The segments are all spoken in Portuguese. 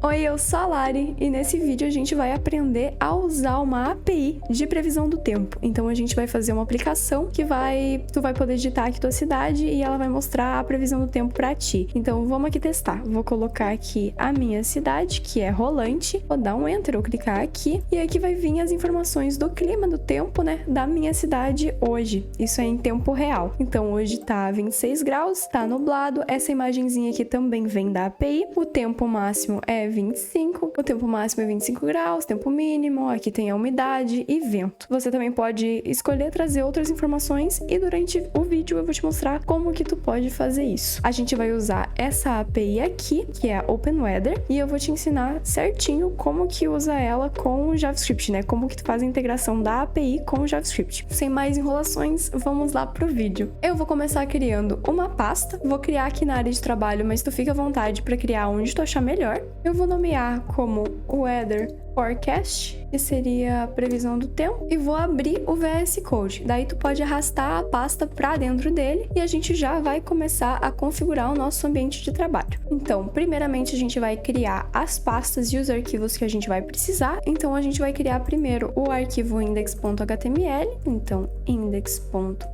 Oi, eu sou a Lari e nesse vídeo a gente vai aprender a usar uma API de previsão do tempo. Então a gente vai fazer uma aplicação que tu vai poder digitar aqui tua cidade e ela vai mostrar a previsão do tempo pra ti. Então vamos aqui testar. Vou colocar aqui a minha cidade, que é Rolante. Vou dar um enter ou clicar aqui e aqui vai vir as informações do clima, do tempo, né, da minha cidade hoje. Isso é em tempo real. Então hoje tá 26 graus, tá nublado. Essa imagenzinha aqui também vem da API. O tempo máximo é 25, o tempo máximo é 25 graus, tempo mínimo, aqui tem a umidade e vento. Você também pode escolher trazer outras informações e durante o vídeo eu vou te mostrar como que tu pode fazer isso. A gente vai usar essa API aqui, que é a Open Weather, e eu vou te ensinar certinho como que usa ela com o JavaScript, né? Como que tu faz a integração da API com o JavaScript. Sem mais enrolações, vamos lá pro vídeo. Eu vou começar criando uma pasta, vou criar aqui na área de trabalho, mas tu fica à vontade para criar onde tu achar melhor. Eu vou nomear como Weather Forecast, que seria a previsão do tempo, e vou abrir o VS Code. Daí tu pode arrastar a pasta para dentro dele e a gente já vai começar a configurar o nosso ambiente de trabalho. Então, primeiramente a gente vai criar as pastas e os arquivos que a gente vai precisar. Então a gente vai criar primeiro o arquivo index.html, então index.html.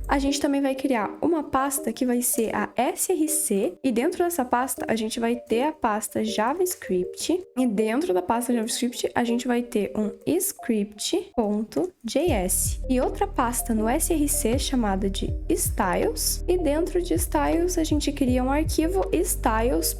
A gente também vai criar uma pasta que vai ser a src e dentro dessa pasta a gente vai ter a pasta JavaScript e dentro da pasta JavaScript a gente vai ter um script.js e outra pasta no src chamada de styles, e dentro de styles a gente cria um arquivo styles.css.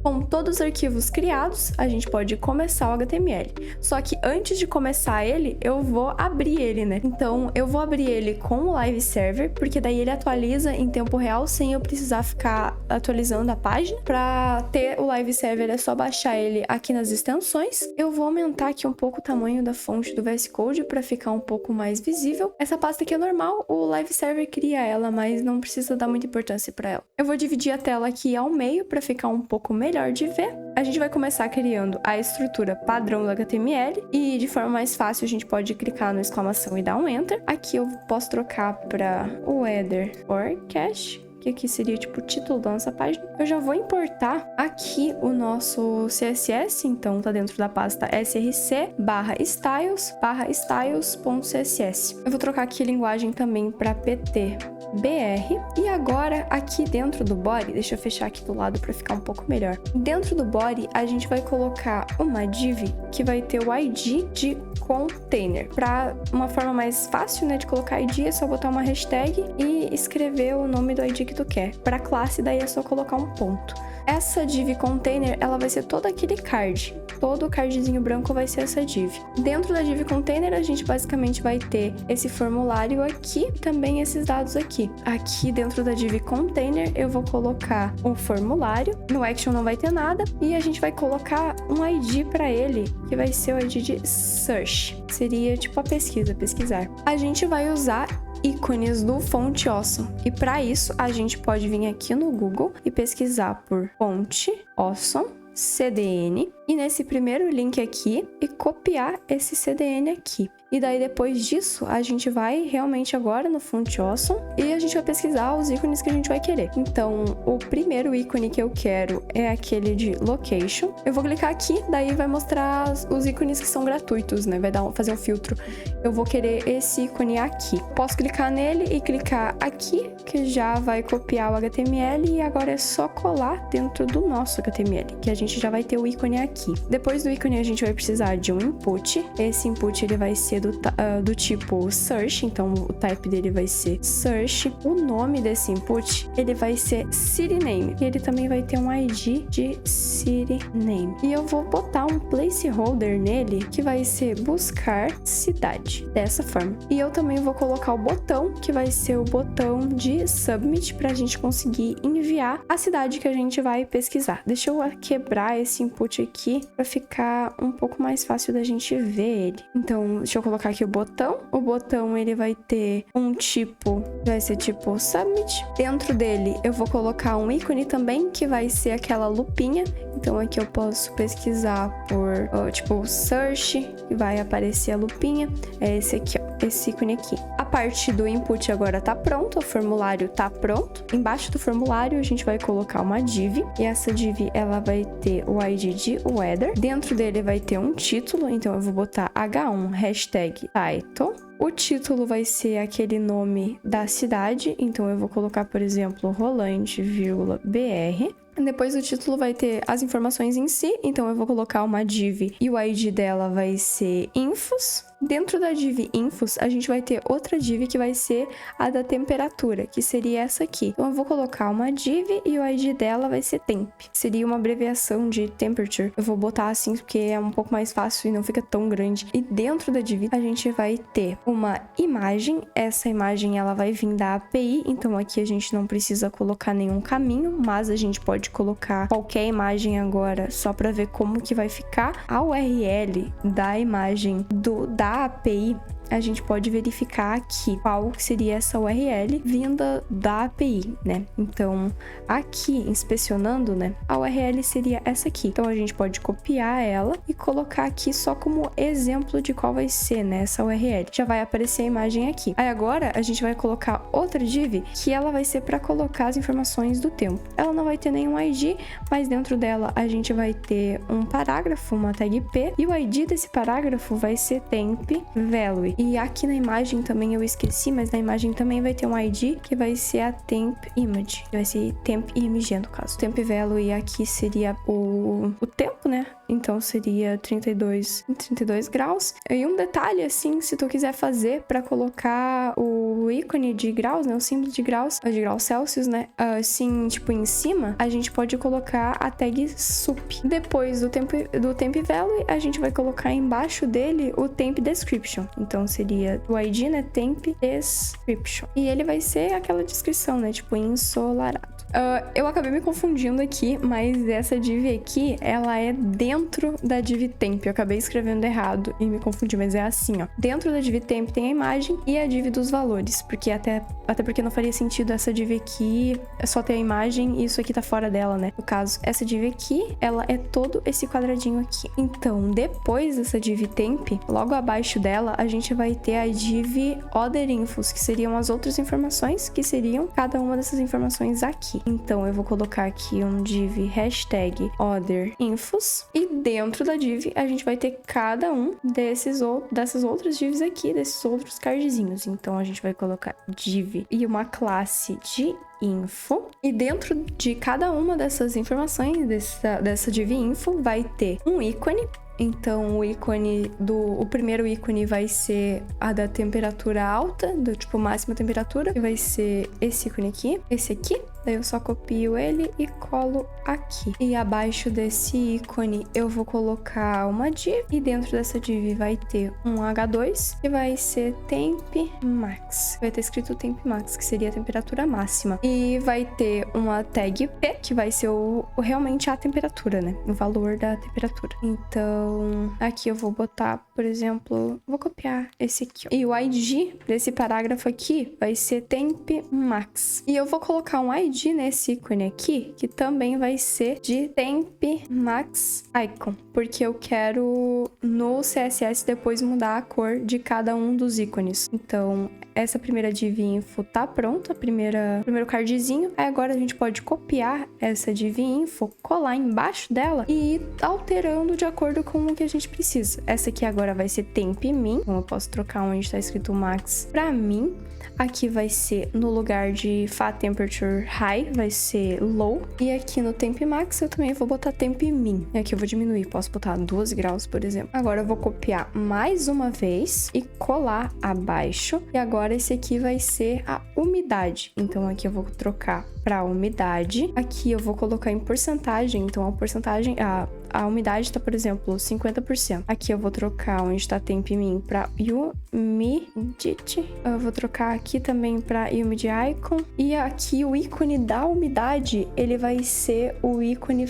Com todos os arquivos criados, a gente pode começar o HTML. Só que antes de começar ele, eu vou abrir ele, né? Então eu vou abrir ele com o Live Server, porque daí ele atualiza em tempo real sem eu precisar ficar atualizando a página. Para ter o Live Server é só baixar ele aqui nas extensões. Eu vou aumentar aqui um pouco o tamanho da fonte do VS Code para ficar um pouco mais visível. Essa pasta aqui é normal, o Live Server cria ela, mas não precisa dar muita importância para ela. Eu vou dividir a tela aqui ao meio para ficar um pouco melhor de ver. A gente vai começar criando a estrutura padrão do HTML e de forma mais fácil a gente pode clicar no exclamação e dar um enter. Aqui eu posso trocar para Weather Forecast, que aqui seria tipo o título da nossa página. Eu já vou importar aqui o nosso CSS, então tá dentro da pasta src/styles.css. Eu vou trocar aqui a linguagem também para PTBR. E agora aqui dentro do body, deixa eu fechar aqui do lado para ficar um pouco melhor. Dentro do body a gente vai colocar uma div que vai ter o ID de container. Para uma forma mais fácil, né, de colocar ID, é só botar uma hashtag e escrever o nome do ID que tu quer. Para classe, daí é só colocar um ponto. Essa div container, ela vai ser todo aquele card. Todo o cardzinho branco vai ser essa div. Dentro da div container, a gente basicamente vai ter esse formulário aqui e também esses dados aqui. Aqui dentro da div container, eu vou colocar um formulário. No action não vai ter nada. E a gente vai colocar um ID para ele, que vai ser o ID de search. Seria tipo a pesquisa, pesquisar. A gente vai usar ícones do Fonte Awesome. E para isso, a gente pode vir aqui no Google e pesquisar por Fonte Awesome CDN e nesse primeiro link aqui e copiar esse CDN aqui. E daí depois disso, a gente vai realmente agora no Fonte Awesome e a gente vai pesquisar os ícones que a gente vai querer. Então, o primeiro ícone que eu quero é aquele de Location. Eu vou clicar aqui, daí vai mostrar os ícones que são gratuitos, né? Vai fazer um filtro. Eu vou querer esse ícone aqui. Posso clicar nele e clicar aqui, que já vai copiar o HTML e agora é só colar dentro do nosso HTML, que a gente já vai ter o ícone aqui. Depois do ícone, a gente vai precisar de um input. Esse input, ele vai ser do tipo search, então o type dele vai ser search. O nome desse input, ele vai ser city name, e ele também vai ter um ID de city name. E eu vou botar um placeholder nele, que vai ser buscar cidade, dessa forma. E eu também vou colocar o botão, que vai ser o botão de submit, pra gente conseguir enviar a cidade que a gente vai pesquisar. Deixa eu quebrar quebrar esse input aqui para ficar um pouco mais fácil da gente ver ele. Então, deixa eu colocar aqui o botão. O botão, ele vai ter um tipo, vai ser tipo submit. Dentro dele, eu vou colocar um ícone também, que vai ser aquela lupinha. Então, aqui eu posso pesquisar por, tipo, search, e vai aparecer a lupinha. É esse aqui, ó. Esse ícone aqui. A parte do input agora tá pronta, o formulário tá pronto. Embaixo do formulário a gente vai colocar uma div, e essa div ela vai ter o ID de weather. Dentro dele vai ter um título, então eu vou botar H1 hashtag title. O título vai ser aquele nome da cidade, então eu vou colocar, por exemplo, Rolante, BR. Depois o título vai ter as informações em si, então eu vou colocar uma div e o ID dela vai ser infos. Dentro da div infos, a gente vai ter outra div que vai ser a da temperatura, que seria essa aqui. Então eu vou colocar uma div e o ID dela vai ser temp. Seria uma abreviação de temperature. Eu vou botar assim porque é um pouco mais fácil e não fica tão grande. E dentro da div a gente vai ter uma imagem. Essa imagem ela vai vir da API, então aqui a gente não precisa colocar nenhum caminho, mas a gente pode colocar qualquer imagem agora só para ver como que vai ficar. A URL da imagem da API, a gente pode verificar aqui qual seria essa URL vinda da API, né? Então, aqui, inspecionando, né? A URL seria essa aqui. Então, a gente pode copiar ela e colocar aqui só como exemplo de qual vai ser, né? Essa URL. Já vai aparecer a imagem aqui. Aí, agora, a gente vai colocar outra div que ela vai ser para colocar as informações do tempo. Ela não vai ter nenhum ID, mas dentro dela a gente vai ter um parágrafo, uma tag P, e o ID desse parágrafo vai ser temp value. E aqui na imagem também eu esqueci, mas na imagem também vai ter um ID que vai ser a temp image. Vai ser temp img no caso. Temp value aqui seria o tempo, né? Então seria 32 graus. E um detalhe assim, se tu quiser fazer para colocar o ícone de graus, né? O símbolo de graus Celsius, né? Assim, tipo em cima, a gente pode colocar a tag sup. Depois do temp value, a gente vai colocar embaixo dele o temp description. Então seria o ID, né? Temp description. E ele vai ser aquela descrição, né? Tipo ensolarado. Eu acabei me confundindo aqui, mas essa div aqui, ela é dentro da div temp. Eu acabei escrevendo errado e me confundi, mas é assim, ó. Dentro da div temp tem a imagem e a div dos valores, porque até porque não faria sentido essa div aqui só ter a imagem e isso aqui tá fora dela, né? No caso, essa div aqui, ela é todo esse quadradinho aqui. Então, depois dessa div temp, logo abaixo dela, a gente vai ter a div other infos, que seriam as outras informações, que seriam cada uma dessas informações aqui. Então, eu vou colocar aqui um div hashtag other infos. E dentro da div, a gente vai ter cada um dessas outras divs aqui, desses outros cardzinhos. Então, a gente vai colocar div e uma classe de info. E dentro de cada uma dessas informações, dessa div info, vai ter um ícone. Então, o primeiro ícone vai ser a da temperatura alta, do tipo máxima temperatura, que vai ser esse ícone aqui, esse aqui. Daí eu só copio ele e colo aqui. E abaixo desse ícone eu vou colocar uma div. E dentro dessa div vai ter um H2, que vai ser temp max. Vai ter escrito temp max, que seria a temperatura máxima. E vai ter uma tag P, que vai ser realmente a temperatura, né? O valor da temperatura. Então, aqui eu vou botar, por exemplo, vou copiar esse aqui, ó. E o ID desse parágrafo aqui vai ser temp max. E eu vou colocar um ID nesse ícone aqui, que também vai ser de temp max icon, porque eu quero no CSS depois mudar a cor de cada um dos ícones. Então, essa primeira div info tá pronta, primeiro cardzinho. Aí agora a gente pode copiar essa div info, colar embaixo dela e ir alterando de acordo com o que a gente precisa. Essa aqui agora vai ser temp min, então eu posso trocar onde tá escrito max pra min. Aqui vai ser, no lugar de fat temperature high, vai ser low. E aqui no temp max eu também vou botar temp min. E aqui eu vou diminuir, posso botar 12 graus, por exemplo. Agora eu vou copiar mais uma vez e colar abaixo. E agora esse aqui vai ser a umidade. Então aqui eu vou trocar para umidade. Aqui eu vou colocar em porcentagem. Então a porcentagem, a umidade tá, por exemplo, 50%. Aqui eu vou trocar onde está temp min para humidity. Eu vou trocar aqui também para humidity icon. E aqui o ícone da umidade, ele vai ser o ícone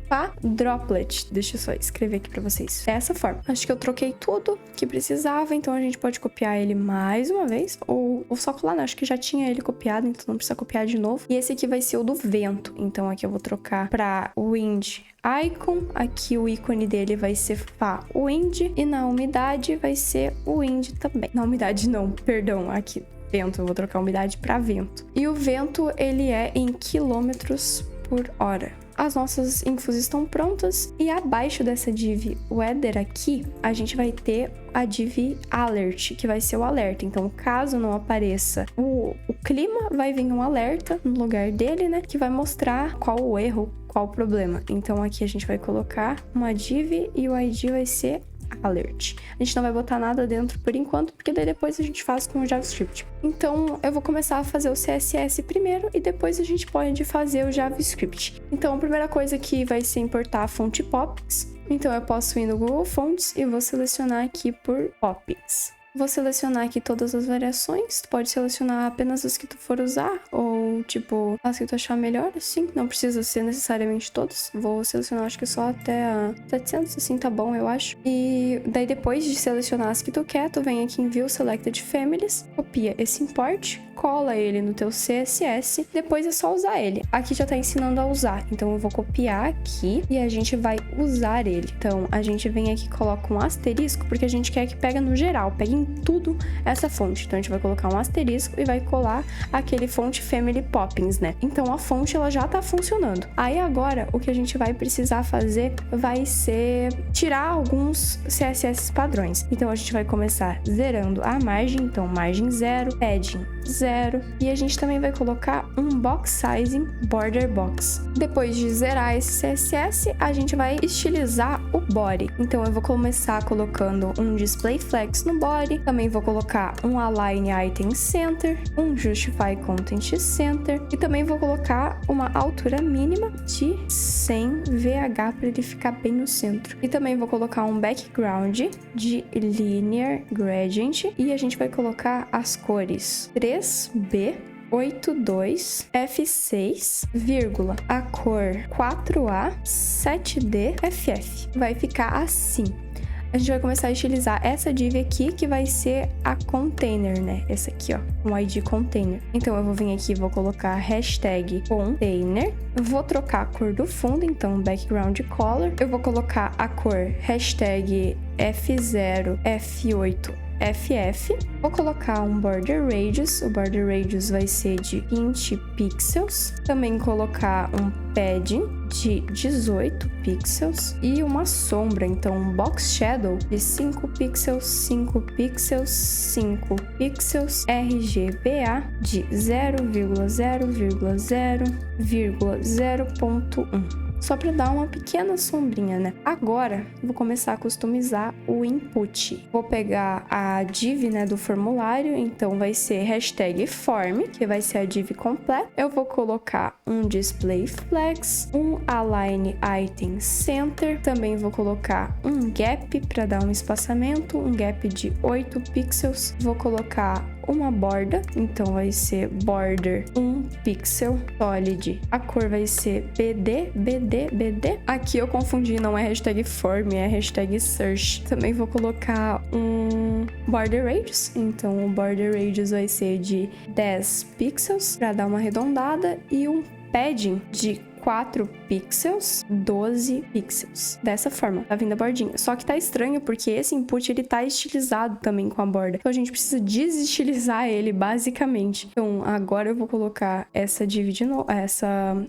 Fa Droplet. Deixa eu só escrever aqui pra vocês. Dessa forma. Acho que eu troquei tudo que precisava, então a gente pode copiar ele mais uma vez, ou só colar, né? Acho que já tinha ele copiado, então não precisa copiar de novo. E esse aqui vai ser o do vento, então aqui eu vou trocar pra Wind Icon. Aqui o ícone dele vai ser Fa Wind, e na umidade vai ser o Wind também. Na umidade não, perdão, aqui vento, eu vou trocar a umidade pra vento. E o vento, ele é em quilômetros por hora. As nossas infos estão prontas e abaixo dessa div weather aqui, a gente vai ter a div alert, que vai ser o alerta. Então, caso não apareça o clima, vai vir um alerta no lugar dele, né? Que vai mostrar qual o erro, qual o problema. Então, aqui a gente vai colocar uma div e o ID vai ser alert. A gente não vai botar nada dentro por enquanto, porque daí depois a gente faz com o JavaScript. Então, eu vou começar a fazer o CSS primeiro e depois a gente pode fazer o JavaScript. Então, a primeira coisa que vai ser importar a fonte Poppins. Então, eu posso ir no Google Fonts e vou selecionar aqui por Poppins. Vou selecionar aqui todas as variações, tu pode selecionar apenas as que tu for usar, ou tipo, as que tu achar melhor, assim, não precisa ser necessariamente todas. Vou selecionar acho que só até a 700, assim, tá bom, eu acho. E daí depois de selecionar as que tu quer, tu vem aqui em View Selected Families, copia esse import, cola ele no teu CSS, depois é só usar ele. Aqui já tá ensinando a usar, então eu vou copiar aqui e a gente vai usar ele. Então, a gente vem aqui e coloca um asterisco, porque a gente quer que pega no geral, pegue em tudo essa fonte. Então, a gente vai colocar um asterisco e vai colar aquele fonte Family Poppins, né? Então, a fonte, ela já tá funcionando. Aí, agora, o que a gente vai precisar fazer vai ser tirar alguns CSS padrões. Então, a gente vai começar zerando a margem, então, margem 0, padding 0, e a gente também vai colocar um box sizing border box. Depois de zerar esse CSS, a gente vai estilizar o body. Então eu vou começar colocando um display flex no body, também vou colocar um align item center, um justify content center e também vou colocar uma altura mínima de 100 VH para ele ficar bem no centro. E também vou colocar um background de linear gradient e a gente vai colocar as cores 3B 82 F6, vírgula, a cor 4A 7D FF. Vai ficar assim. A gente vai começar a utilizar essa div aqui, que vai ser a container, né? Essa aqui, ó, um ID container. Então, eu vou vir aqui e vou colocar hashtag container. Eu vou trocar a cor do fundo, então, background color. Eu vou colocar a cor hashtag F0, F8, FF. Vou colocar um border radius. O border radius vai ser de 20 pixels. Também colocar um padding de 18 pixels e uma sombra, então um box shadow de 5 pixels, 5 pixels, 5 pixels, RGBA de 0,0,0,0.1. Só para dar uma pequena sombrinha, né? Agora, vou começar a customizar o input. Vou pegar a div, né, do formulário, então vai ser hashtag form, que vai ser a div completa. Eu vou colocar um display flex, um align item center, também vou colocar um gap para dar um espaçamento, um gap de 8 pixels. Vou colocar uma borda, então vai ser border 1 pixel solid. A cor vai ser BD, BD, BD. Aqui eu confundi, não é hashtag form, é hashtag search. Também vou colocar um border radius, então o border radius vai ser de 10 pixels para dar uma arredondada e um padding de 4 pixels, 12 pixels. Dessa forma, tá vindo a bordinha. Só que tá estranho porque esse input, ele tá estilizado também com a borda. Então, a gente precisa desestilizar ele, basicamente. Então, agora eu vou colocar essa div de novo,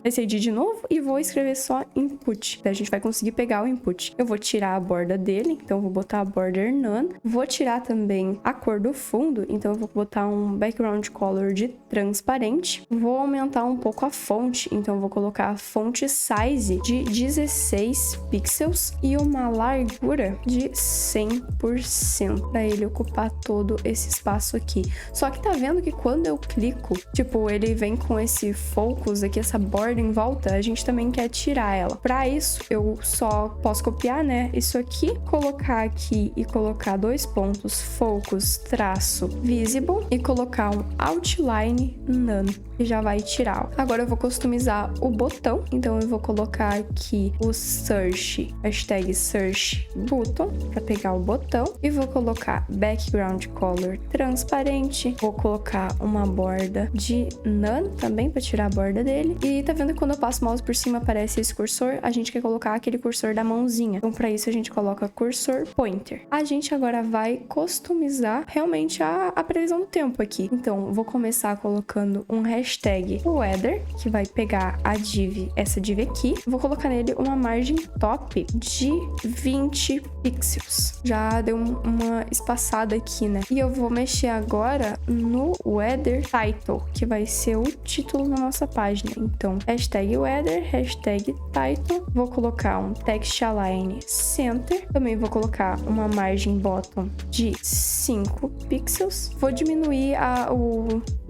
esse ID de novo e vou escrever só input. Daí a gente vai conseguir pegar o input. Eu vou tirar a borda dele, então eu vou botar a border none. Vou tirar também a cor do fundo, então eu vou botar um background color de transparente. Vou aumentar um pouco a fonte, então eu vou colocar a fonte size de 16 pixels e uma largura de 100% para ele ocupar todo esse espaço aqui. Só que tá vendo que quando eu clico, tipo, ele vem com esse focus aqui, essa borda em volta, a gente também quer tirar ela. Para isso, eu só posso copiar, né, isso aqui, colocar aqui e colocar dois pontos, focus, traço, visible e colocar um outline none. e já vai tirar. Agora eu vou customizar o botão, então eu vou colocar aqui o search, hashtag search button, para pegar o botão, e vou colocar background color transparente, vou colocar uma borda de none também para tirar a borda dele, e tá vendo que quando eu passo o mouse por cima aparece esse cursor? A gente quer colocar aquele cursor da mãozinha, então para isso a gente coloca cursor pointer. A gente agora vai customizar realmente a previsão do tempo aqui, então vou começar colocando um hashtag weather, que vai pegar a div, essa div aqui, vou colocar nele uma margem top de 20 pixels. Já deu uma espaçada aqui, né? E eu vou mexer agora no weather title, que vai ser o título da nossa página. Então, hashtag weather, hashtag title, vou colocar um text align center, também vou colocar uma margem bottom de 5 pixels, vou diminuir a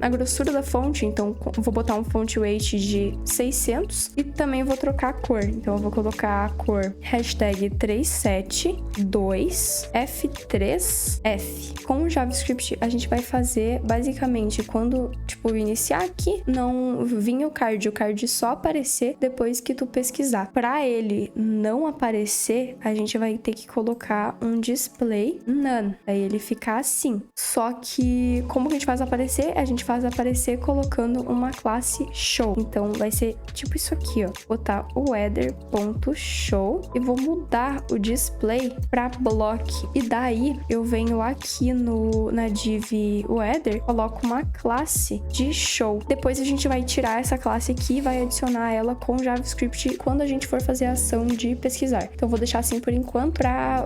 grossura da fonte, então vou botar um font weight de 600 e também vou trocar a cor, então eu vou colocar a cor hashtag 372F3F. Com o JavaScript a gente vai fazer basicamente quando, tipo, iniciar aqui, não vir o card só aparecer depois que tu pesquisar. Para ele não aparecer, a gente vai ter que colocar um display none, aí ele ficar assim. Só que como que a gente faz aparecer? A gente faz aparecer colocando uma classe show. Então vai ser tipo isso aqui, ó. Botar o weather.show e vou mudar o display para block. E daí eu venho aqui na div weather, coloco uma classe de show. Depois a gente vai tirar essa classe aqui e vai adicionar ela com JavaScript quando a gente for fazer a ação de pesquisar. Então eu vou deixar assim por enquanto pra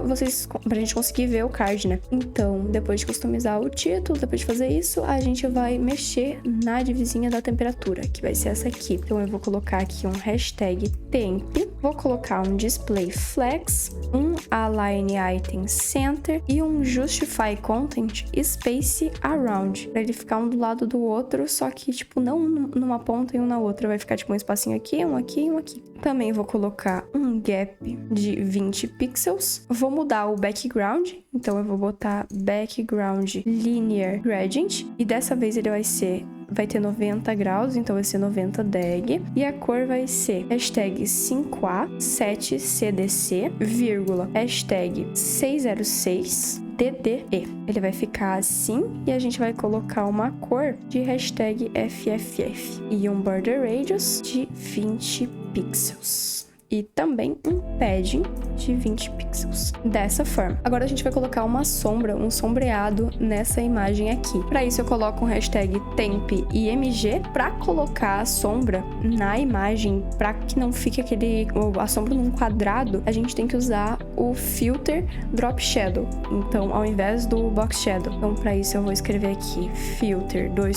gente conseguir ver o card, né? Então, depois de customizar o título, depois de fazer isso, a gente vai mexer na divzinha da temperatura, que vai ser essa aqui. Então eu vou colocar aqui um hashtag temp, vou colocar um display flex, um align item center e um justify content space around, para ele ficar um do lado do outro, só que tipo não numa ponta e um na outra, vai ficar tipo um espacinho aqui, um aqui e um aqui. Também vou colocar um gap de 20 pixels. Vou mudar o background, então eu vou botar background linear gradient e dessa vez ele vai ter 90 graus, então vai ser 90 deg. E a cor vai ser hashtag 5A7CDC, vírgula, hashtag 606 DDE. Ele vai ficar assim e a gente vai colocar uma cor de hashtag FFF e um border radius de 20 pixels. E também um padding de 20 pixels. Dessa forma. Agora a gente vai colocar uma sombra, um sombreado nessa imagem aqui. Para isso eu coloco um hashtag tempimg para colocar a sombra na imagem, para que não fique a sombra num quadrado, a gente tem que usar o filter drop shadow. Então, ao invés do box shadow. Então, para isso eu vou escrever aqui filter drop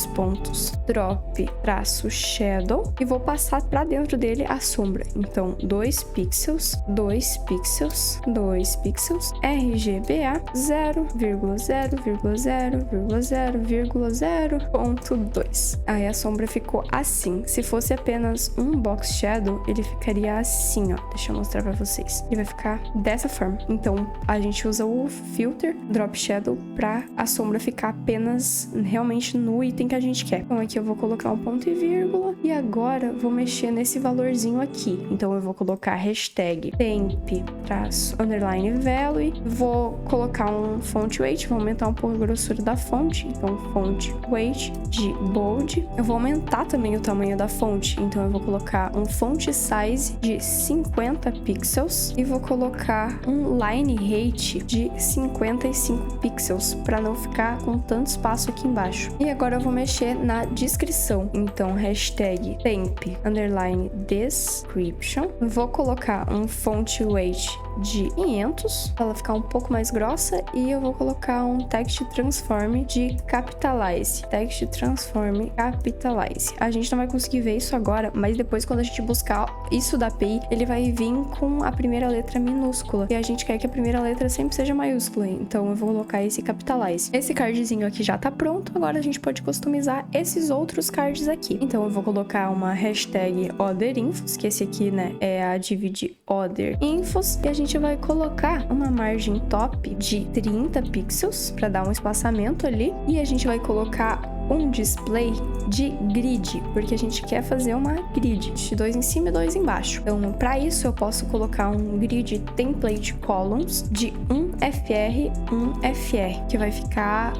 shadow e vou passar para dentro dele a sombra. Então, 2 pixels, 2 pixels, 2 pixels, RGBA 0,0,0,0,0,0.2. Aí a sombra ficou assim. Se fosse apenas um box shadow, ele ficaria assim, ó. Deixa eu mostrar pra vocês. Ele vai ficar dessa forma. Então, a gente usa o filter drop shadow pra a sombra ficar apenas realmente no item que a gente quer. Então, aqui eu vou colocar um ponto e vírgula e agora vou mexer nesse valorzinho aqui. Então, eu vou colocar hashtag temp_underline value, vou colocar um font weight, vou aumentar um pouco a grossura da fonte, então font weight de bold. Eu vou aumentar também o tamanho da fonte, então eu vou colocar um font size de 50 pixels e vou colocar um line height de 55 pixels para não ficar com tanto espaço aqui embaixo. E agora eu vou mexer na descrição, então hashtag temp_underline description, vou colocar um font weight de 500 para ela ficar um pouco mais grossa e eu vou colocar um text transform de capitalize. Text transform capitalize. A gente não vai conseguir ver isso agora, mas depois quando a gente buscar isso da API, ele vai vir com a primeira letra minúscula e a gente quer que a primeira letra sempre seja maiúscula, então eu vou colocar esse capitalize. Esse cardzinho aqui já tá pronto, agora a gente pode customizar esses outros cards aqui. Então eu vou colocar uma hashtag otherinfos, que esse aqui, né, é a div de otherinfos, e a gente vai colocar uma margem top de 30 pixels para dar um espaçamento ali, e a gente vai colocar um display de grid, porque a gente quer fazer uma grid de 2 em cima e 2 embaixo. Então, para isso, eu posso colocar um grid template columns de 1 FR, 1 FR, que vai ficar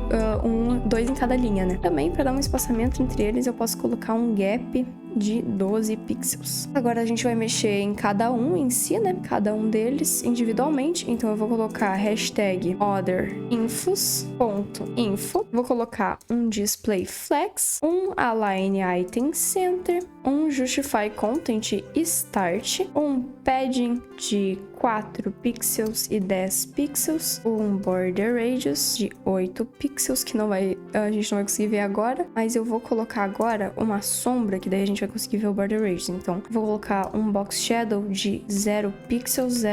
2 em cada linha, né? Também, para dar um espaçamento entre eles, eu posso colocar um gap de 12 pixels. Agora a gente vai mexer em cada um em si, né? Cada um deles individualmente. Então eu vou colocar hashtag other infos.info. Vou colocar um display flex, um align item center, um justify content start, um padding de 4 pixels e 10 pixels, um border radius de 8 pixels, que a gente não vai conseguir ver agora, mas eu vou colocar agora uma sombra, que daí a gente vai conseguir ver o border radius. Então, vou colocar um box shadow de 0 pixels,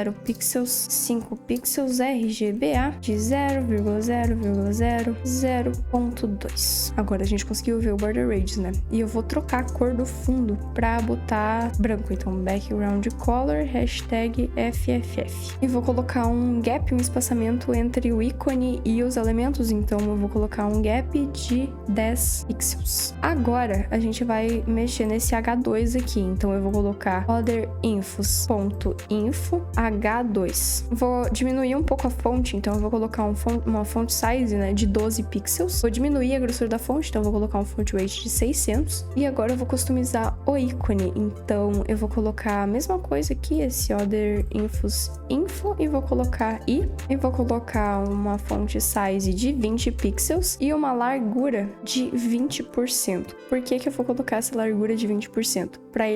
5 pixels, RGBA de 0,0,0,0.2. Agora a gente conseguiu ver o border radius, né? E eu vou trocar a cor do fundo pra botar branco. Então, background color, hashtag FFF. E vou colocar um gap, um espaçamento entre o ícone e os elementos. Então, eu vou colocar um gap de 10 pixels. Agora, a gente vai mexer nesse H2 aqui. Então, eu vou colocar otherinfos.info H2. Vou diminuir um pouco a fonte. Então, eu vou colocar uma font size, né, de 12 pixels. Vou diminuir a grossura da fonte. Então, eu vou colocar um font weight de 600. E agora, eu vou customizar o ícone. Então, eu vou colocar a mesma coisa aqui, esse otherinfos.info, e vou colocar e vou colocar uma font size de 20 pixels e uma largura de 20%. Por que eu vou colocar essa largura de 20%? Para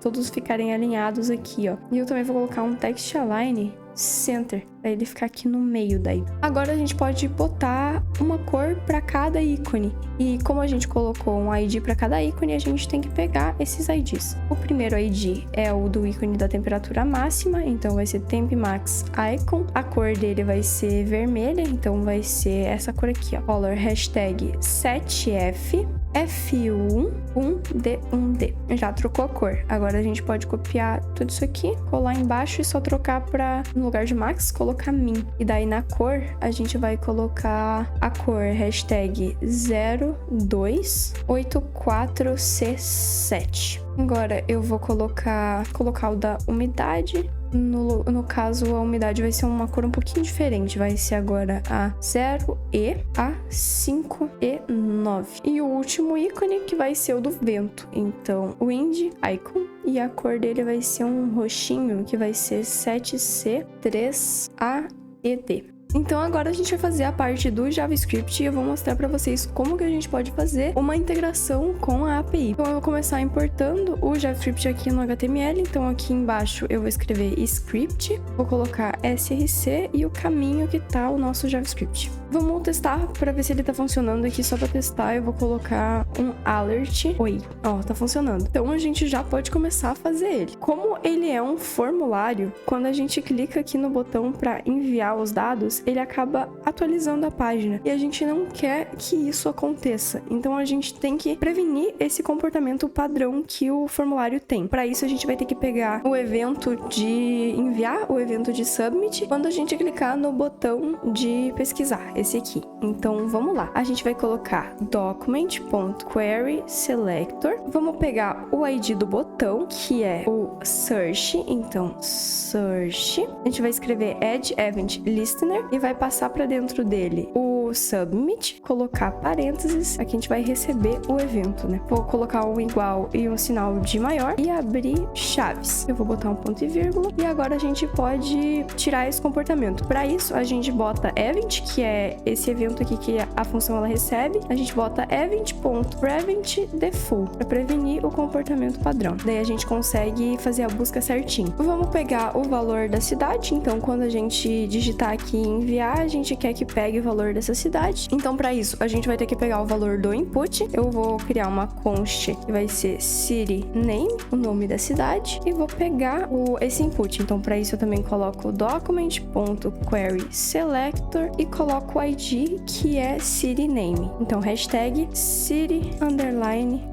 todos ficarem alinhados aqui, ó. E eu também vou colocar um text align center, para ele ficar aqui no meio daí. Agora a gente pode botar uma cor para cada ícone. E como a gente colocou um ID para cada ícone, a gente tem que pegar esses IDs. O primeiro ID é o do ícone da temperatura máxima, então vai ser temp max icon. A cor dele vai ser vermelha, então vai ser essa cor aqui, ó. Color hashtag 7F F1 1D1D. Já trocou a cor. Agora a gente pode copiar tudo isso aqui, colar embaixo e só trocar para, no lugar de max, colocar min. E daí na cor, a gente vai colocar a cor hashtag 0284C7. Agora eu vou colocar o da umidade. No caso, a umidade vai ser uma cor um pouquinho diferente. Vai ser agora a 0E, a 5E9. E o último ícone, que vai ser o do vento. Então, wind icon. E a cor dele vai ser um roxinho, que vai ser 7C3AED. Então agora a gente vai fazer a parte do JavaScript e eu vou mostrar para vocês como que a gente pode fazer uma integração com a API. Então eu vou começar importando o JavaScript aqui no HTML. Então aqui embaixo eu vou escrever script, vou colocar src e o caminho que tá o nosso JavaScript. Vamos testar para ver se ele tá funcionando aqui. Só para testar eu vou colocar um alert. Oi, ó, tá funcionando. Então a gente já pode começar a fazer ele. Como ele é um formulário, quando a gente clica aqui no botão para enviar os dados, ele acaba atualizando a página. E a gente não quer que isso aconteça. Então a gente tem que prevenir esse comportamento padrão que o formulário tem. Para isso a gente vai ter que pegar o evento de enviar, o evento de submit, quando a gente clicar no botão de pesquisar, esse aqui. Então vamos lá. A gente vai colocar document.querySelector. Vamos pegar o ID do botão, que é o search. Então search. A gente vai escrever add event listener e vai passar para dentro dele o submit, colocar parênteses, aqui a gente vai receber o evento, né? Vou colocar um igual e um sinal de maior e abrir chaves. Eu vou botar um ponto e vírgula e agora a gente pode tirar esse comportamento. Para isso, a gente bota event, que é esse evento aqui que a função ela recebe. A gente bota event.prevent_default para prevenir o comportamento padrão. Daí a gente consegue fazer a busca certinho. Vamos pegar o valor da cidade. Então, quando a gente digitar aqui em enviar, a gente quer que pegue o valor dessa cidade. Então, para isso, a gente vai ter que pegar o valor do input. Eu vou criar uma const que vai ser city name, o nome da cidade, e vou pegar esse input. Então, para isso, eu também coloco document.querySelector e coloco o ID, que é city name. Então, hashtag city_name.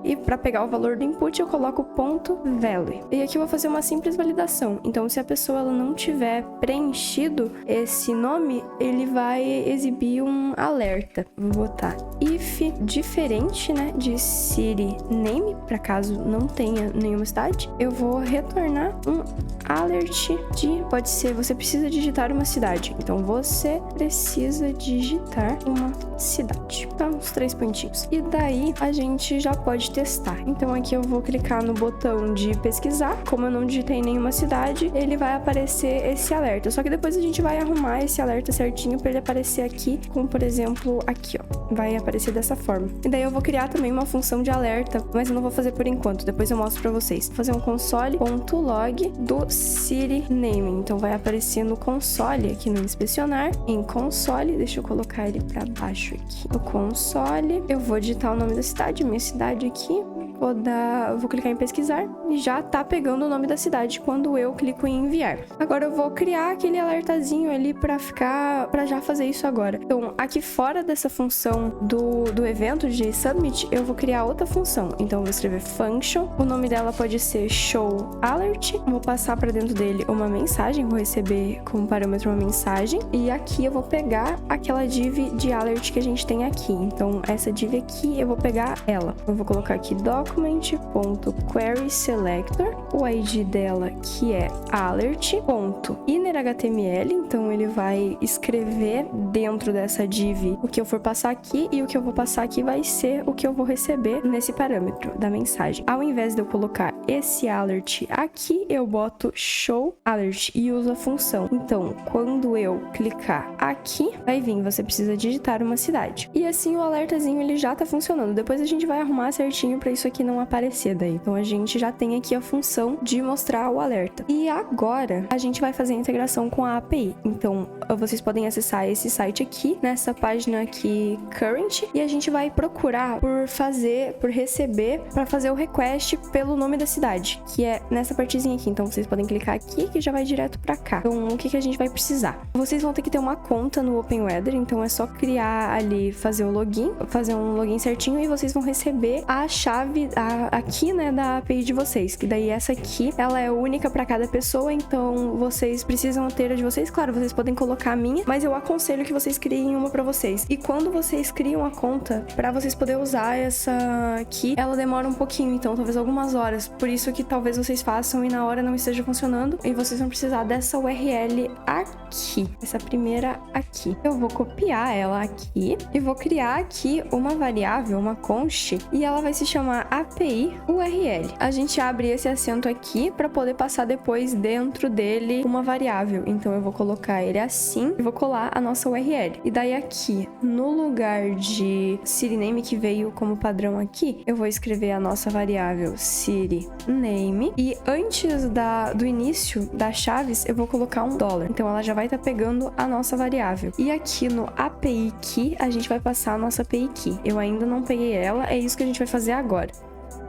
E para pegar o valor do input, eu coloco ponto .value. E aqui eu vou fazer uma simples validação. Então, se a pessoa ela não tiver preenchido esse nome, ele vai exibir um alerta. Vou botar if diferente, né, de city name, para caso não tenha nenhuma cidade. Eu vou retornar um alert de, pode ser, você precisa digitar uma cidade. Então, você precisa digitar uma cidade. Tá, uns 3 pontinhos. E daí, a gente já pode testar. Então, aqui eu vou clicar no botão de pesquisar. Como eu não digitei nenhuma cidade, ele vai aparecer esse alerta. Só que depois a gente vai arrumar esse alerta certinho para ele aparecer aqui, como por exemplo, aqui, ó. Vai aparecer dessa forma. E daí eu vou criar também uma função de alerta, mas eu não vou fazer por enquanto. Depois eu mostro para vocês. Vou fazer um console.log do city name. Então, vai aparecer no console, aqui no inspecionar, em console. Deixa eu colocar ele para baixo aqui. No console, eu vou digitar o nome da cidade, minha cidade aqui. Vou clicar em pesquisar e já tá pegando o nome da cidade quando eu clico em enviar. Agora eu vou criar aquele alertazinho ali para já fazer isso agora. Então, aqui fora dessa função do evento de submit, eu vou criar outra função. Então, eu vou escrever function. O nome dela pode ser show alert. Vou passar para dentro dele uma mensagem, vou receber como parâmetro uma mensagem. E aqui eu vou pegar aquela div de alert que a gente tem aqui. Então, essa div aqui eu vou pegar ela. Eu vou colocar aqui document.querySelector, o ID dela que é alert.innerHTML, então ele vai escrever dentro dessa div o que eu for passar aqui e o que eu vou passar aqui vai ser o que eu vou receber nesse parâmetro da mensagem. Ao invés de eu colocar esse alert aqui, eu boto show alert e uso a função. Então, quando eu clicar aqui, vai vir, você precisa digitar uma cidade. E assim o alertazinho ele já tá funcionando. Depois a gente vai arrumar certinho para isso aqui não aparecer daí. Então a gente já tem aqui a função de mostrar o alerta. E agora a gente vai fazer a integração com a API. Então vocês podem acessar esse site aqui, nessa página aqui current, e a gente vai procurar por receber, para fazer o request pelo nome da cidade, que é nessa partezinha aqui. Então vocês podem clicar aqui que já vai direto para cá. Então o que a gente vai precisar? Vocês vão ter que ter uma conta no OpenWeather, então é só criar ali, fazer um login certinho e vocês vão receber a chave aqui, né, da API de vocês, que daí essa aqui, ela é única para cada pessoa, então vocês precisam ter a de vocês. Claro, vocês podem colocar a minha, mas eu aconselho que vocês criem uma para vocês. E quando vocês criam a conta, para vocês poderem usar essa aqui, ela demora um pouquinho, então talvez algumas horas. Por isso que talvez vocês façam e na hora não esteja funcionando e vocês vão precisar dessa URL aqui, essa primeira aqui. Eu vou copiar ela aqui e vou criar aqui uma variável, uma const, e ela vai se chamar API URL. A gente abre esse acento aqui para poder passar depois dentro dele uma variável. Então eu vou colocar ele assim e vou colar a nossa URL. E daí aqui, no lugar de city name que veio como padrão aqui, eu vou escrever a nossa variável city name e antes do início das chaves eu vou colocar um $. Então ela já vai estar pegando a nossa variável. E aqui no API key a gente vai passar a nossa API key. Eu ainda não peguei ela, é isso que a gente vai fazer agora.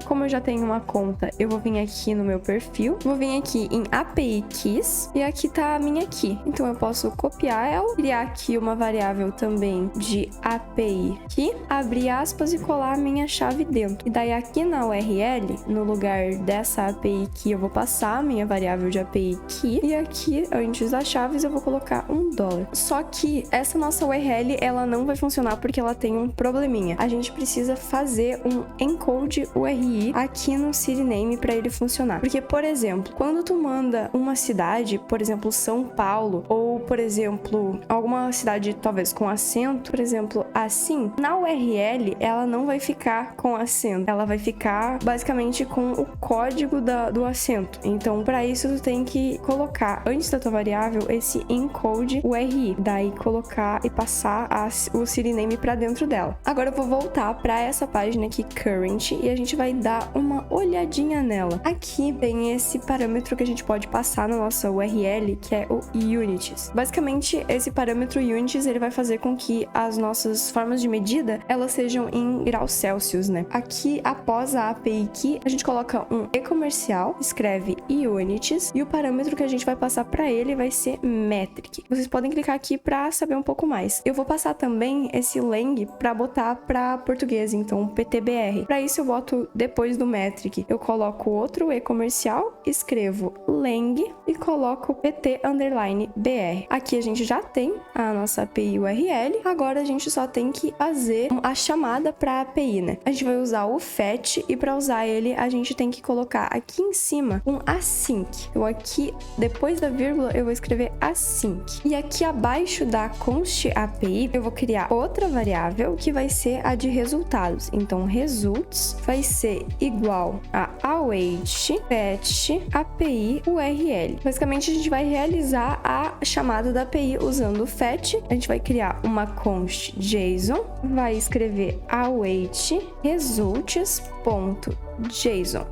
Como eu já tenho uma conta, eu vou vir aqui no meu perfil, vou vir aqui em API Keys e aqui tá a minha key. Então eu posso copiar ela, criar aqui uma variável também de API Key, abrir aspas e colar a minha chave dentro. E daí aqui na URL, no lugar dessa API Key, eu vou passar a minha variável de API Key e aqui, antes das chaves, eu vou colocar $. Só que essa nossa URL, ela não vai funcionar porque ela tem um probleminha. A gente precisa fazer um encode URL aqui no city name para ele funcionar. Porque, por exemplo, quando tu manda uma cidade, por exemplo, São Paulo, ou, por exemplo, alguma cidade talvez com acento, por exemplo, assim, na URL ela não vai ficar com acento. Ela vai ficar basicamente com o código do acento. Então, para isso, tu tem que colocar antes da tua variável esse encode URI. Daí, colocar e passar o city name para dentro dela. Agora eu vou voltar para essa página aqui, current, e a gente vai dar uma olhadinha nela. Aqui tem esse parâmetro que a gente pode passar na nossa URL, que é o units. Basicamente, esse parâmetro units, ele vai fazer com que as nossas formas de medida, elas sejam em graus Celsius, né? Aqui, após a API Key, a gente coloca um e-comercial, escreve units, e o parâmetro que a gente vai passar para ele vai ser metric. Vocês podem clicar aqui para saber um pouco mais. Eu vou passar também esse lang para botar para português, então PTBR. Para isso eu boto depois depois do metric, eu coloco outro e comercial, escrevo lang e coloco pt_br. Aqui a gente já tem a nossa API URL, agora a gente só tem que fazer a chamada para a API, né? A gente vai usar o fetch e para usar ele a gente tem que colocar aqui em cima um async. Então aqui, depois da vírgula, eu vou escrever async. E aqui abaixo da const API, eu vou criar outra variável que vai ser a de resultados. Então results vai ser igual a await fetch API URL. Basicamente a gente vai realizar a chamada da API usando o fetch. A gente vai criar uma const JSON, vai escrever await results.json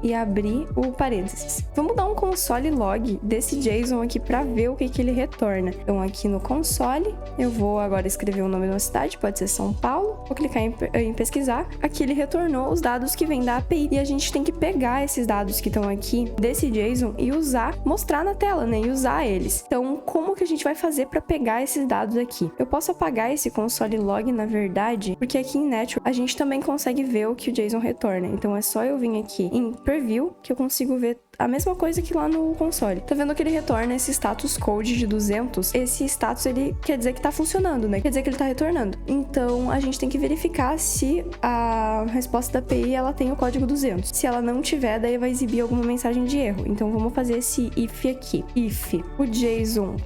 e abrir o parênteses. Vamos dar um console log desse JSON aqui para ver o que ele retorna. Então aqui no console, eu vou agora escrever o nome de uma cidade, pode ser São Paulo. Vou clicar em pesquisar. Aqui ele retornou os dados que vêm da API e a gente tem que pegar esses dados que estão aqui desse JSON e usar, mostrar na tela, né? E usar eles. Então, como que a gente vai fazer para pegar esses dados aqui? Eu posso apagar esse console log, na verdade, porque aqui em Network a gente também consegue ver o que o JSON retorna. Então é só eu vir aqui em Preview que eu consigo ver a mesma coisa que lá no console. Tá vendo que ele retorna esse status code de 200? Esse status, ele quer dizer que tá funcionando, né? Quer dizer que ele tá retornando. Então, a gente tem que verificar se a resposta da API, ela tem o código 200. Se ela não tiver, daí vai exibir alguma mensagem de erro. Então, vamos fazer esse if aqui. If o JSON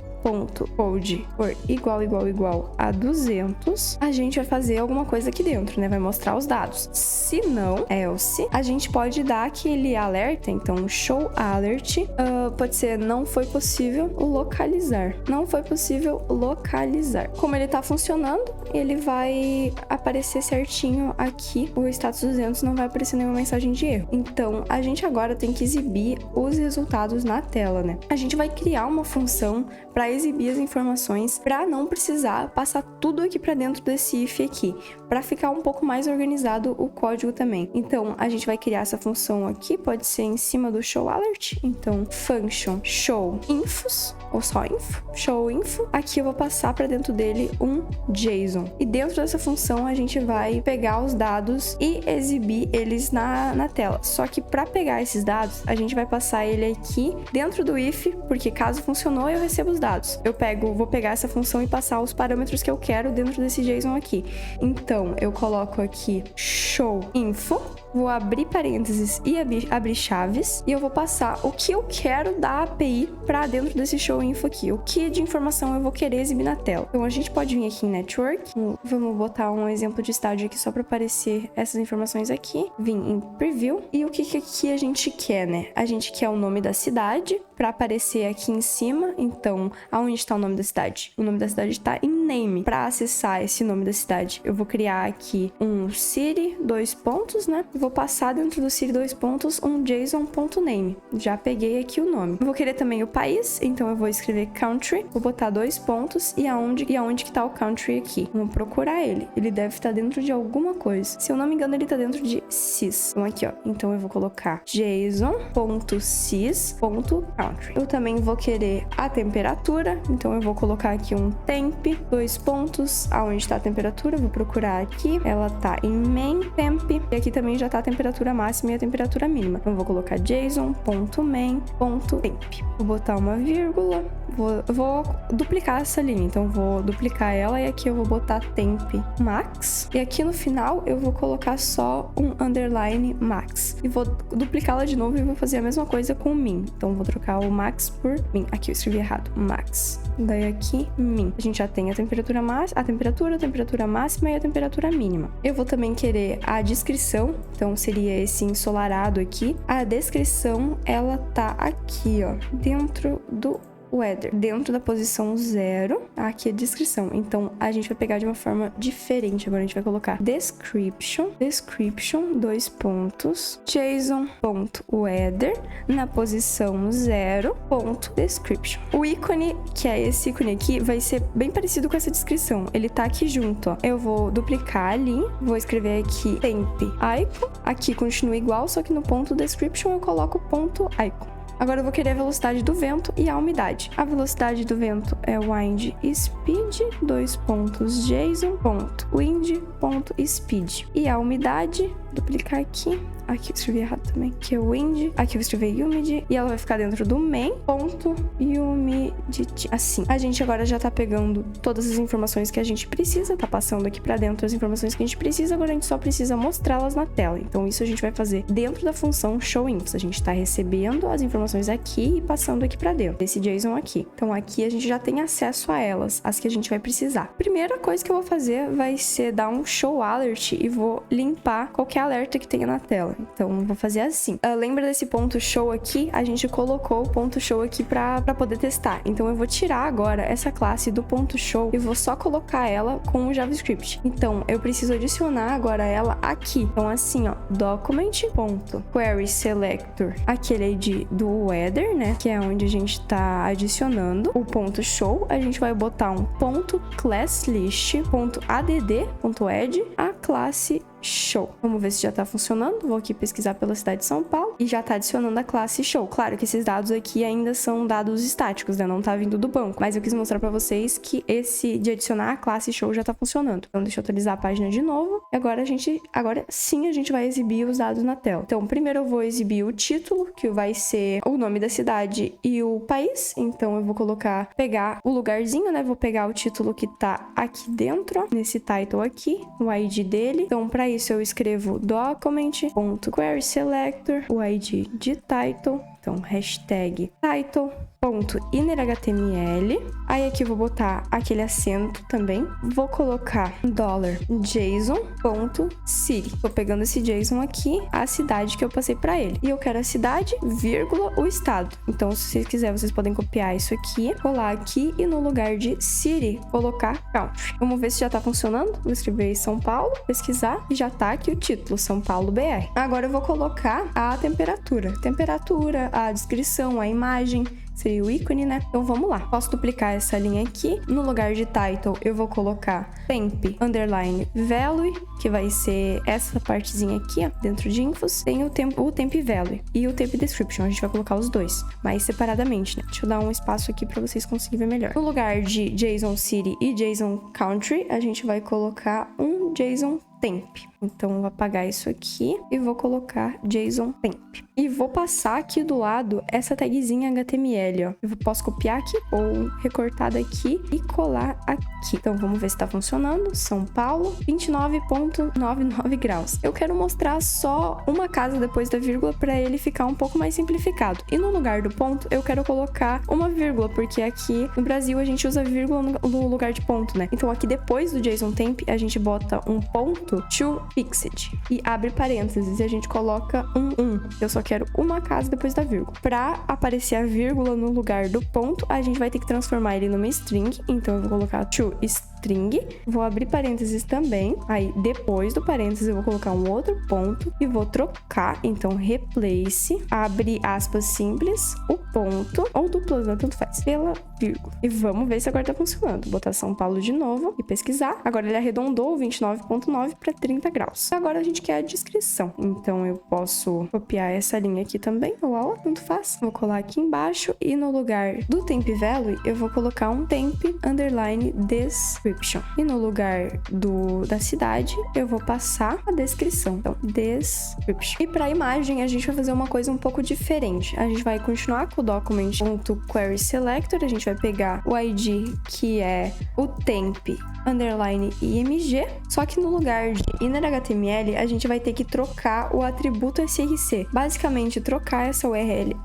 .code for igual a 200, a gente vai fazer alguma coisa aqui dentro, né? Vai mostrar os dados. Se não, else, a gente pode dar aquele alerta, então show alert, pode ser não foi possível localizar. Não foi possível localizar. Como ele tá funcionando, ele vai aparecer certinho aqui. O status 200 não vai aparecer nenhuma mensagem de erro. Então, a gente agora tem que exibir os resultados na tela, né? A gente vai criar uma função para exibir as informações, para não precisar passar tudo aqui para dentro desse if aqui, para ficar um pouco mais organizado o código também. Então, a gente vai criar essa função aqui, pode ser em cima do show alert. Então, function show infos, ou só info, show info. Aqui eu vou passar para dentro dele um JSON. E dentro dessa função, a gente vai pegar os dados e exibir eles na tela. Só que para pegar esses dados, a gente vai passar ele aqui dentro do if, porque caso funcionou, eu recebo os dados. Vou pegar essa função e passar os parâmetros que eu quero dentro desse JSON aqui. Então, eu coloco aqui show info, vou abrir parênteses e abrir chaves, e eu vou passar o que eu quero da API para dentro desse show info aqui, o que de informação eu vou querer exibir na tela. Então, a gente pode vir aqui em Network, vamos botar um exemplo de estádio aqui só para aparecer essas informações aqui, vim em Preview, e o que aqui a gente quer, né? A gente quer o nome da cidade para aparecer aqui em cima. Então, aonde está o nome da cidade? O nome da cidade está em Name. Para acessar esse nome da cidade, eu vou criar aqui um city, né? E vou passar dentro do city um json.name. Já peguei aqui o nome. Eu vou querer também o país, então eu vou escrever country, vou botar 2 pontos e aonde que tá o country aqui. Vamos procurar ele. Ele deve estar dentro de alguma coisa. Se eu não me engano, ele tá dentro de sys. Então aqui, ó. Então eu vou colocar json.sys.country. Eu também vou querer a temperatura, então eu vou colocar aqui um temp, 2 pontos, aonde está a temperatura, vou procurar aqui, ela tá em main temp, e aqui também já tá a temperatura máxima e a temperatura mínima. Então eu vou colocar json.main.temp. Vou botar uma vírgula, vou duplicar essa linha, então vou duplicar ela e aqui eu vou botar temp max, e aqui no final eu vou colocar só um underline max, e vou duplicá-la de novo e vou fazer a mesma coisa com o min. Então vou trocar o max por min. Aqui eu escrevi errado, max. Daí aqui, min. A gente já tem a temperatura máxima, a temperatura máxima e a temperatura mínima. Eu vou também querer a descrição, então seria esse ensolarado aqui. A descrição, ela tá aqui, ó, dentro do weather, dentro da posição 0, aqui é a descrição. Então, a gente vai pegar de uma forma diferente. Agora a gente vai colocar description, 2 pontos, json.weather, na posição 0.description. O ícone, que é esse ícone aqui, vai ser bem parecido com essa descrição. Ele tá aqui junto, ó. Eu vou duplicar ali, vou escrever aqui temp icon, aqui continua igual, só que no ponto description eu coloco ponto icon. Agora eu vou querer a velocidade do vento e a umidade. A velocidade do vento é wind speed, 2 pontos json.wind.speed. E a umidade duplicar aqui. Aqui eu escrevi errado também, que é wind. Aqui eu escrevi humid. E ela vai ficar dentro do main.humidity. Assim. A gente agora já tá pegando todas as informações que a gente precisa. Tá passando aqui pra dentro as informações que a gente precisa. Agora a gente só precisa mostrá-las na tela. Então isso a gente vai fazer dentro da função showInfos. A gente tá recebendo as informações aqui e passando aqui pra dentro desse JSON aqui. Então aqui a gente já tem acesso a elas, as que a gente vai precisar. Primeira coisa que eu vou fazer vai ser dar um show alert e vou limpar qualquer alerta que tenha na tela. Então, vou fazer assim. Lembra desse ponto show aqui? A gente colocou o ponto show aqui pra poder testar. Então, eu vou tirar agora essa classe do ponto show e vou só colocar ela com o JavaScript. Então, eu preciso adicionar agora ela aqui. Então, assim, ó, document.querySelector, aquele ID do weather, né? Que é onde a gente tá adicionando o ponto show. A gente vai botar um ponto ClassList.add.add a classe show. Vamos ver se já tá funcionando. Vou aqui pesquisar pela cidade de São Paulo e já tá adicionando a classe show. Claro que esses dados aqui ainda são dados estáticos, né? Não tá vindo do banco, mas eu quis mostrar pra vocês que esse de adicionar a classe show já tá funcionando. Então deixa eu atualizar a página de novo. E agora sim a gente vai exibir os dados na tela. Então primeiro eu vou exibir o título, que vai ser o nome da cidade e o país. Então eu vou pegar o lugarzinho, né? Vou pegar o título que tá aqui dentro, ó, nesse title aqui, o ID dele. Então para isso eu escrevo document.querySelector, o ID de title, então hashtag title.innerHTML. Aí aqui eu vou botar aquele acento também. Vou colocar $JSON.city. Tô pegando esse JSON aqui, a cidade que eu passei para ele. E eu quero a cidade, vírgula, o estado. Então, se vocês quiserem, vocês podem copiar isso aqui, colar aqui e no lugar de city, colocar country. Vamos ver se já tá funcionando. Vou escrever São Paulo, pesquisar e já tá aqui o título, São Paulo BR. Agora eu vou colocar a temperatura. Temperatura, a descrição, a imagem, seria o ícone, né? Então vamos lá. Posso duplicar essa linha aqui. No lugar de title, eu vou colocar temp_value, que vai ser essa partezinha aqui, ó, dentro de infos. Tem o temp value e o temp description. A gente vai colocar os dois, mas separadamente, né? Deixa eu dar um espaço aqui para vocês conseguirem ver melhor. No lugar de JSON City e JSON Country, a gente vai colocar um JSON temp. Então, eu vou apagar isso aqui e vou colocar JSON temp. E vou passar aqui do lado essa tagzinha HTML, ó. Eu posso copiar aqui ou recortar daqui e colar aqui. Então, vamos ver se tá funcionando. São Paulo, 29,99 graus. Eu quero mostrar só uma casa depois da vírgula para ele ficar um pouco mais simplificado. E no lugar do ponto, eu quero colocar uma vírgula, porque aqui no Brasil a gente usa vírgula no lugar de ponto, né? Então, aqui depois do JSON temp, a gente bota um ponto to fixed e abre parênteses e a gente coloca um. Eu só quero uma casa depois da vírgula. Para aparecer a vírgula no lugar do ponto, a gente vai ter que transformar ele numa string. Então eu vou colocar to string, vou abrir parênteses também. Aí depois do parênteses eu vou colocar um outro ponto e vou trocar. Então replace, abre aspas simples, o ponto ou duplas, né? Tanto faz, pela vírgula. E vamos ver se agora tá funcionando. Vou botar São Paulo de novo e pesquisar. Agora ele arredondou 29,9 para 30 graus. Agora a gente quer a descrição. Então eu posso copiar essa linha aqui também, ou a outra, tanto faz. Vou colar aqui embaixo e no lugar do temp value eu vou colocar um temp_description. E no lugar da cidade eu vou passar a descrição. Então, description. E para a imagem a gente vai fazer uma coisa um pouco diferente. A gente vai continuar com o document.querySelector. A gente vai pegar o ID que é o temp_img, só que no lugar de innerHTML a gente vai ter que trocar o atributo src. Basicamente, trocar essa URL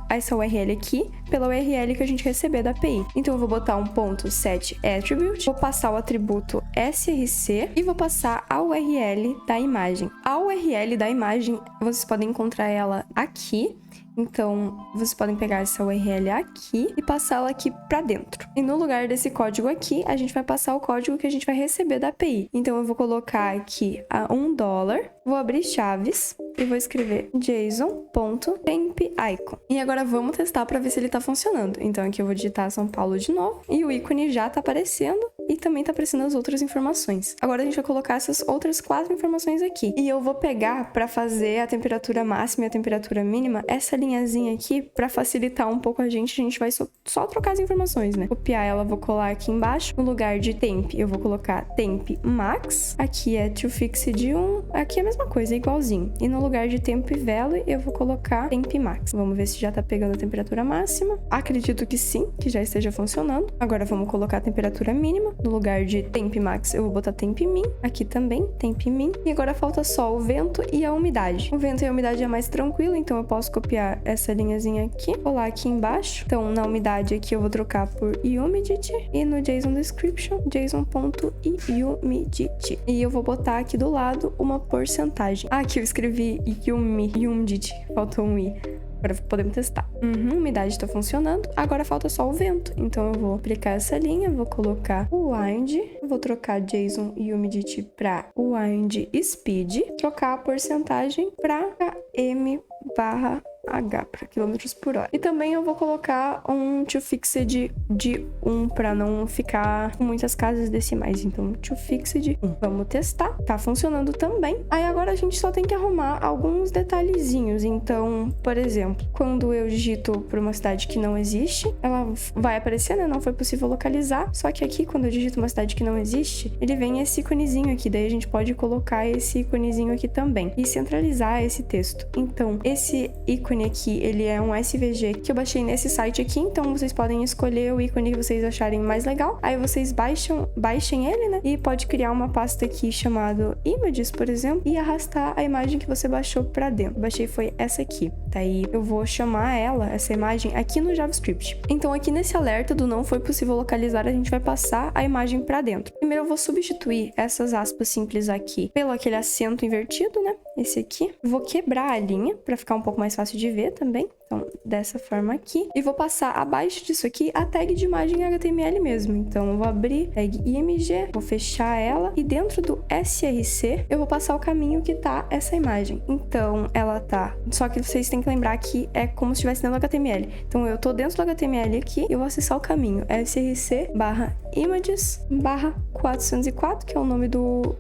aqui pela URL que a gente receber da API. Então eu vou botar um ponto setAttribute, vou passar o atributo src e vou passar a URL da imagem. A URL da imagem, vocês podem encontrar ela aqui. Então, vocês podem pegar essa URL aqui e passá-la aqui para dentro. E no lugar desse código aqui, a gente vai passar o código que a gente vai receber da API. Então, eu vou colocar aqui a $1, vou abrir chaves e vou escrever json.tempIcon. E agora vamos testar para ver se ele tá funcionando. Então, aqui eu vou digitar São Paulo de novo e o ícone já tá aparecendo. e também tá aparecendo as outras informações. Agora a gente vai colocar essas outras 4 informações aqui. E eu vou pegar para fazer a temperatura máxima e a temperatura mínima, essa linhazinha aqui, para facilitar um pouco a gente vai só trocar as informações, né? Copiar ela, vou colar aqui embaixo. No lugar de temp, eu vou colocar temp max. Aqui é toFixed 1. Aqui é a mesma coisa, é igualzinho. E no lugar de temp value, eu vou colocar temp max. Vamos ver se já tá pegando a temperatura máxima. Acredito que sim, que já esteja funcionando. Agora vamos colocar a temperatura mínima. No lugar de temp max, eu vou botar temp min. Aqui também, temp min. E agora falta só o vento e a umidade. O vento e a umidade é mais tranquilo, então eu posso copiar essa linhazinha aqui, colar aqui embaixo. Então, na umidade aqui eu vou trocar por humidity. E no JSON description, json.humidity. E eu vou botar aqui do lado uma porcentagem. Ah, aqui eu escrevi humidity. Faltou um i. Agora podemos testar. Umidade tá funcionando. Agora falta só o vento. Então eu vou aplicar essa linha, vou colocar o wind, vou trocar JSON e humidity para wind speed, trocar a porcentagem para km/h, para quilômetros por hora. E também eu vou colocar um toFixed de 1 para não ficar com muitas casas decimais. Então, toFixed 1. Vamos testar. Tá funcionando também. Aí agora a gente só tem que arrumar alguns detalhezinhos. Então, por exemplo, quando eu digito para uma cidade que não existe, ela vai aparecer, né? Não foi possível localizar. Só que aqui, quando eu digito uma cidade que não existe, ele vem esse iconezinho aqui. Daí a gente pode colocar esse iconezinho aqui também e centralizar esse texto. Então, esse ícone aqui, ele é um SVG que eu baixei nesse site aqui, então vocês podem escolher o ícone que vocês acharem mais legal. Aí vocês baixem ele, né? E pode criar uma pasta aqui chamado images, por exemplo, e arrastar a imagem que você baixou para dentro. Baixei foi essa aqui. Daí eu vou chamar essa imagem aqui no JavaScript. Então aqui nesse alerta do não foi possível localizar, a gente vai passar a imagem para dentro. Primeiro eu vou substituir essas aspas simples aqui pelo aquele acento invertido, né? Esse aqui. Vou quebrar a linha para ficar um pouco mais fácil de ver também. Então, dessa forma aqui. E vou passar abaixo disso aqui a tag de imagem HTML mesmo. Então, eu vou abrir tag img, vou fechar ela. E dentro do src, eu vou passar o caminho que tá essa imagem. Então, ela tá... Só que vocês têm que lembrar que é como se estivesse dentro do HTML. Então, eu tô dentro do HTML aqui e eu vou acessar o caminho. src/images/404, que é o nome do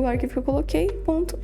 arquivo que eu coloquei,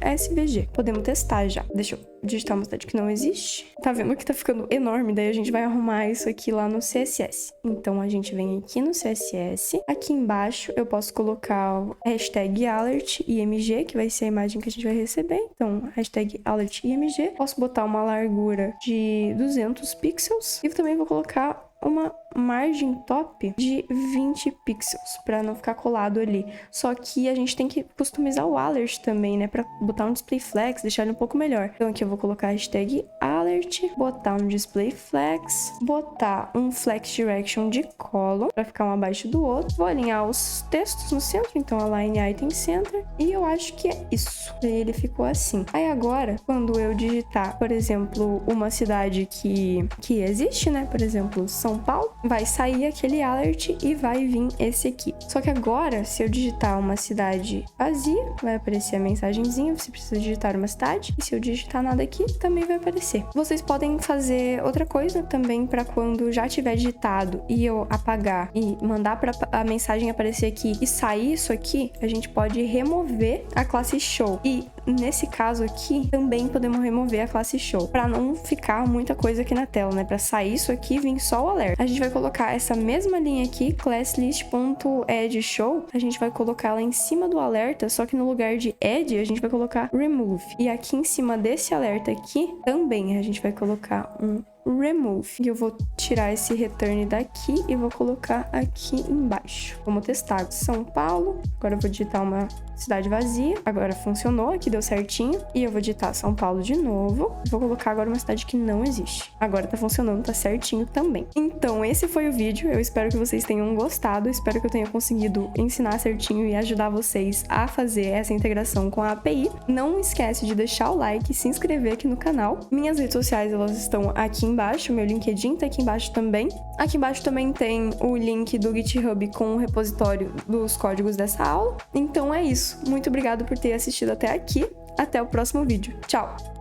.svg. Podemos testar já. Deixa eu digitar uma cidade que não existe. Tá vendo que tá ficando enorme? Daí a gente vai arrumar isso aqui lá no CSS. Então a gente vem aqui no CSS. Aqui embaixo eu posso colocar o hashtag alert img, que vai ser a imagem que a gente vai receber. Então, hashtag alert img. Posso botar uma largura de 200 pixels. E também vou colocar uma margem top de 20 pixels, para não ficar colado ali. Só que a gente tem que customizar o alert também, né, para botar um display flex, deixar ele um pouco melhor. Então aqui eu vou colocar a hashtag alert, botar um display flex, botar um flex direction de column para ficar um abaixo do outro. Vou alinhar os textos no centro, então align item center, e eu acho que é isso. E ele ficou assim. Aí agora, quando eu digitar, por exemplo, uma cidade que existe, né, por exemplo, São Paulo, vai sair aquele alert e vai vir esse aqui. Só que agora, se eu digitar uma cidade vazia, vai aparecer a mensagenzinha, você precisa digitar uma cidade. E se eu digitar nada aqui, também vai aparecer. Vocês podem fazer outra coisa também para quando já tiver digitado e eu apagar e mandar para a mensagem aparecer aqui e sair isso aqui, a gente pode remover a classe show. E nesse caso aqui, também podemos remover a classe show, para não ficar muita coisa aqui na tela, né? Para sair isso aqui e vir só o alerta. A gente vai colocar essa mesma linha aqui, classlist.addShow, a gente vai colocar ela em cima do alerta, só que no lugar de add, a gente vai colocar remove. E aqui em cima desse alerta aqui, também a gente vai colocar um remove. E eu vou tirar esse return daqui e vou colocar aqui embaixo. Vamos testar. São Paulo. Agora eu vou digitar uma cidade vazia. Agora funcionou, aqui deu certinho. E eu vou digitar São Paulo de novo. Vou colocar agora uma cidade que não existe. Agora tá funcionando, tá certinho também. Então, esse foi o vídeo. Eu espero que vocês tenham gostado. Espero que eu tenha conseguido ensinar certinho e ajudar vocês a fazer essa integração com a API. Não esquece de deixar o like e se inscrever aqui no canal. Minhas redes sociais, elas estão aqui embaixo. Meu LinkedIn tá aqui embaixo também. Aqui embaixo também tem o link do GitHub com o repositório dos códigos dessa aula. Então é isso. Muito obrigada por ter assistido até aqui. Até o próximo vídeo. Tchau!